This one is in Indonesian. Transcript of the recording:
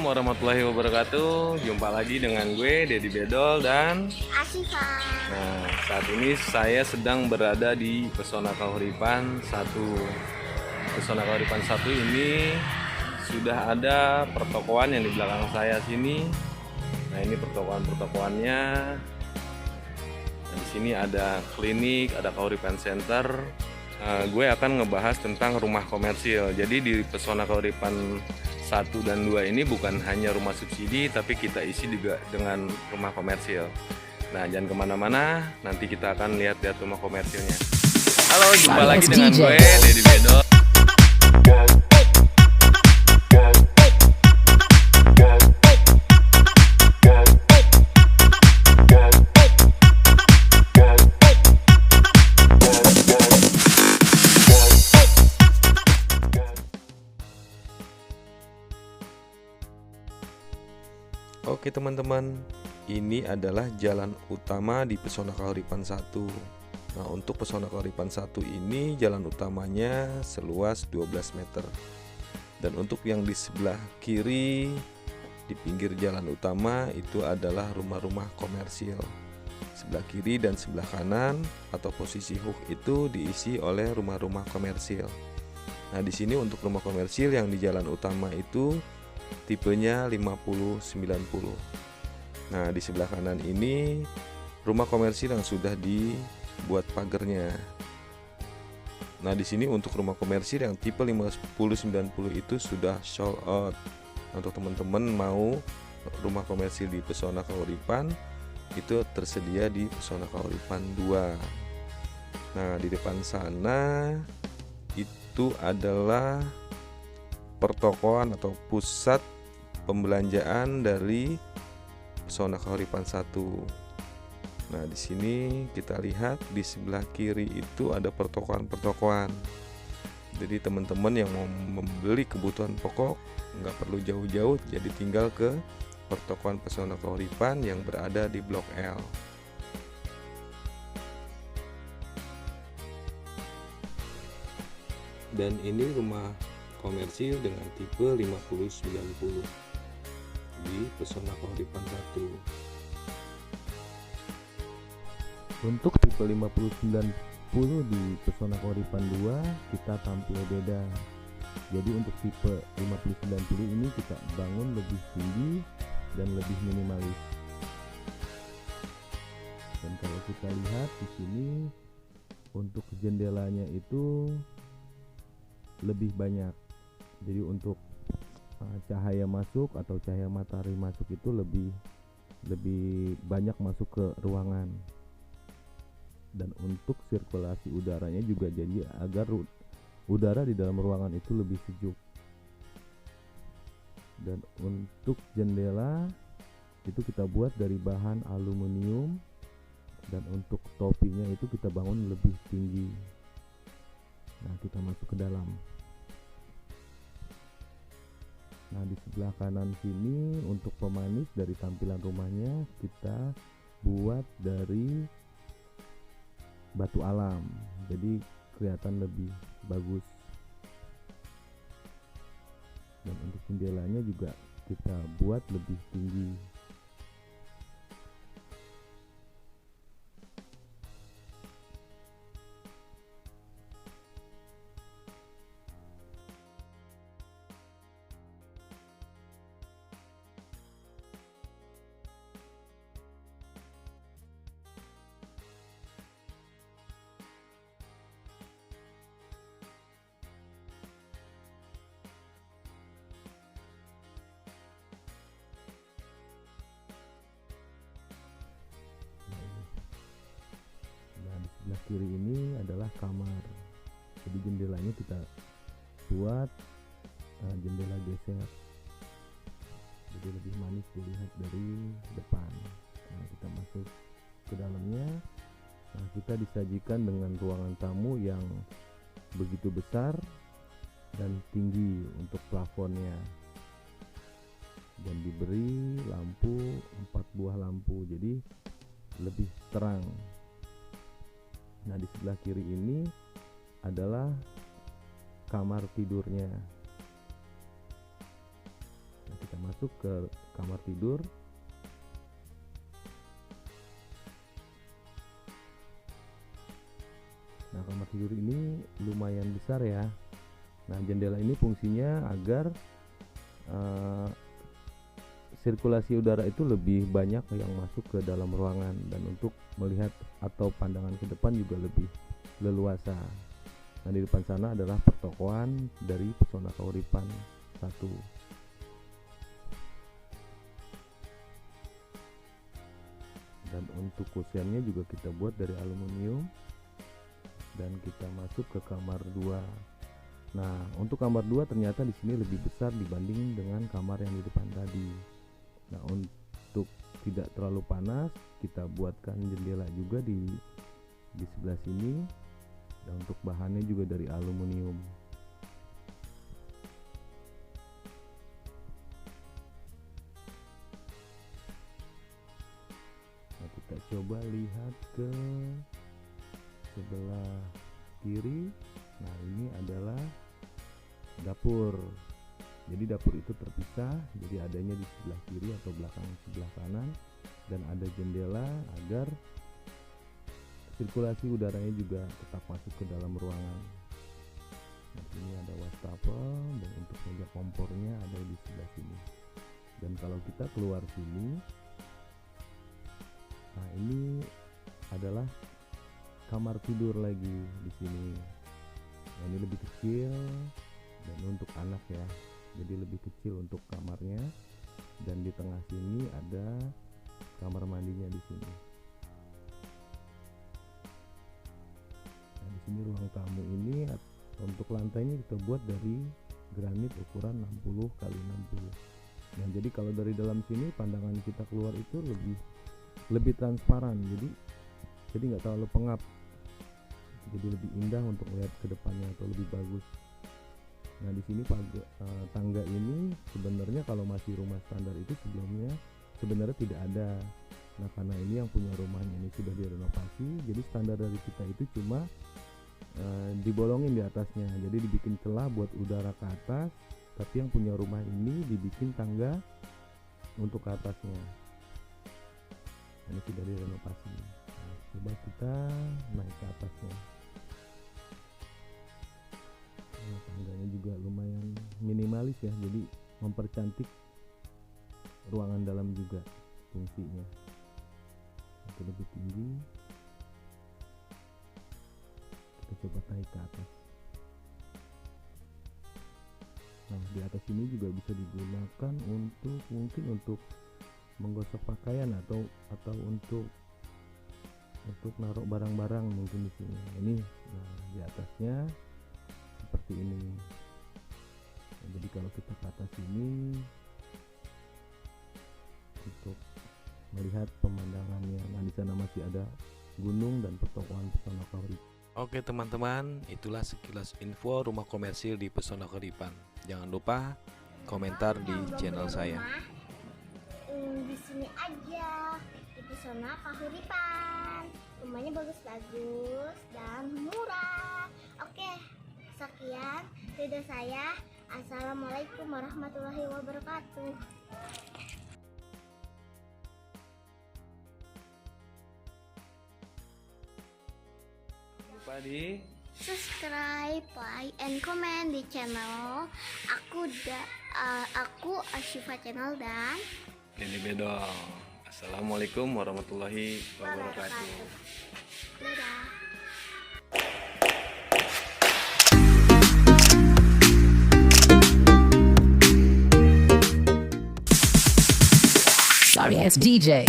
warahmatullahi wabarakatuh. Jumpa lagi dengan gue Dedi Bedol dan Asifah. nah, saat ini saya sedang berada di Pesona Kahuripan 1. Pesona Kahuripan 1 ini sudah ada pertokoan yang di belakang saya sini. Nah, ini pertokoan-pertokoannya. Nah, di sini ada klinik, ada Kahuripan Center. Gue akan ngebahas tentang rumah komersil. Jadi di Pesona Kahuripan 1 dan 2 ini bukan hanya rumah subsidi, tapi kita isi juga dengan rumah komersil. Nah, jangan kemana-mana, nanti kita akan lihat-lihat rumah komersilnya. Halo, jumpa lagi dengan gue, Dedi Bedol. Oke teman-teman, ini adalah jalan utama di Pesona Kahuripan 1. Nah, untuk Pesona Kahuripan 1 ini jalan utamanya seluas 12 meter. Dan untuk yang di sebelah kiri di pinggir jalan utama itu adalah rumah-rumah komersil. Sebelah kiri dan sebelah kanan atau posisi hook itu diisi oleh rumah-rumah komersil. Nah, di sini untuk rumah komersil yang di jalan utama itu tipenya 50-90. Nah, di sebelah kanan ini rumah komersil yang sudah dibuat pagernya. Nah, di sini untuk rumah komersil yang tipe 50-90 itu sudah sold out. Untuk teman-teman mau rumah komersil di Pesona Kahuripan itu tersedia di Pesona Kahuripan 2. Nah, di depan sana itu adalah pertokoan atau pusat pembelanjaan dari Pesona Kahuripan 1. Nah, di sini kita lihat di sebelah kiri itu ada pertokoan-pertokoan. Jadi teman-teman yang mau membeli kebutuhan pokok nggak perlu jauh-jauh, jadi tinggal ke pertokoan Pesona Kahuripan yang berada di Blok L. Dan ini rumah komersil dengan tipe 50-90 di Pesona Kahuripan 1. Untuk tipe 50-90 di Pesona Kahuripan 2 kita tampil beda. Jadi untuk tipe 50-90 ini kita bangun lebih tinggi dan lebih minimalis. Dan kalau kita lihat di sini untuk jendelanya itu lebih banyak. Jadi untuk cahaya masuk atau cahaya matahari masuk itu lebih banyak masuk ke ruangan. Dan untuk sirkulasi udaranya juga jadi agar udara di dalam ruangan itu lebih sejuk. Dan untuk jendela itu kita buat dari bahan aluminium, dan untuk topinya itu kita bangun lebih tinggi. Nah, kita masuk ke dalam. Nah, di sebelah kanan sini untuk pemanis dari tampilan rumahnya kita buat dari batu alam, jadi kelihatan lebih bagus. Dan untuk jendelanya juga kita buat lebih tinggi. Sebelah kiri ini adalah kamar. Jadi jendelanya kita buat jendela geser, jadi lebih manis dilihat dari depan. Nah, kita masuk ke dalamnya. Nah, kita disajikan dengan ruangan tamu yang begitu besar dan tinggi untuk plafonnya, dan diberi lampu 4 buah lampu, jadi lebih terang. Nah, di sebelah kiri ini adalah kamar tidurnya. Nah, kita masuk ke kamar tidur. Nah, kamar tidur ini lumayan besar ya. Nah, jendela ini fungsinya agar sirkulasi udara itu lebih banyak yang masuk ke dalam ruangan, dan untuk melihat atau pandangan ke depan juga lebih leluasa. Nah, di depan sana adalah pertokoan dari Pesona Kahuripan 1. Dan untuk kusennya juga kita buat dari aluminium, dan kita masuk ke kamar 2. Nah, untuk kamar 2 ternyata di sini lebih besar dibanding dengan kamar yang di depan tadi. Nah, untuk tidak terlalu panas, kita buatkan jendela juga di sebelah sini. Dan untuk bahannya juga dari aluminium. Nah, kita coba lihat ke sebelah kiri. Nah, ini adalah dapur. Jadi dapur itu terpisah, jadi adanya di sebelah kiri atau belakang sebelah kanan, dan ada jendela agar sirkulasi udaranya juga tetap masuk ke dalam ruangan. Nah, ini ada wastafel, dan untuk meja kompornya ada di sebelah sini. Dan kalau kita keluar sini, nah ini adalah kamar tidur lagi di sini. Nah, ini lebih kecil dan untuk anak ya, jadi lebih kecil untuk kamarnya. Dan di tengah sini ada kamar mandinya di sini. Nah, di sini ruang tamu ini untuk lantainya kita buat dari granit ukuran 60 x 60. Nah, jadi kalau dari dalam sini pandangan kita keluar itu lebih transparan, jadi nggak terlalu pengap, jadi lebih indah untuk melihat ke depannya atau lebih bagus. Nah, di sini tangga ini sebenarnya kalau masih rumah standar itu sebelumnya sebenarnya tidak ada. Nah, karena ini yang punya rumahnya ini sudah direnovasi, jadi standar dari kita itu cuma dibolongin di atasnya, jadi dibikin celah buat udara ke atas, tapi yang punya rumah ini dibikin tangga untuk ke atasnya. Ini sudah direnovasi. Nah, coba kita naik ke atasnya. Nah, tangganya juga lumayan minimalis ya, jadi mempercantik ruangan dalam juga fungsinya. Itu lebih tinggi. Kita coba naik ke atas. Nah, di atas ini juga bisa digunakan untuk mungkin untuk menggosok pakaian atau untuk naruh barang-barang mungkin di sini. Ini di atasnya seperti ini. Nah, jadi kalau kita ke atas ini untuk melihat pemandangannya. Nah, di sana masih ada gunung dan pertokoan Pesona Kahuripan. Oke teman-teman, itulah sekilas info rumah komersil di Pesona Kahuripan. Jangan lupa komentar di channel saya. Di sini aja di Pesona Kahuripan. Rumahnya bagus-bagus dan murah. Oke, sekian video saya. Assalamualaikum warahmatullahi wabarakatuh. Lupa di Subscribe, like, and comment di channel aku Asyifa Channel dan Denny Bedol. Assalamualaikum warahmatullahi wabarakatuh. Dadah. Sorry, it's DJ.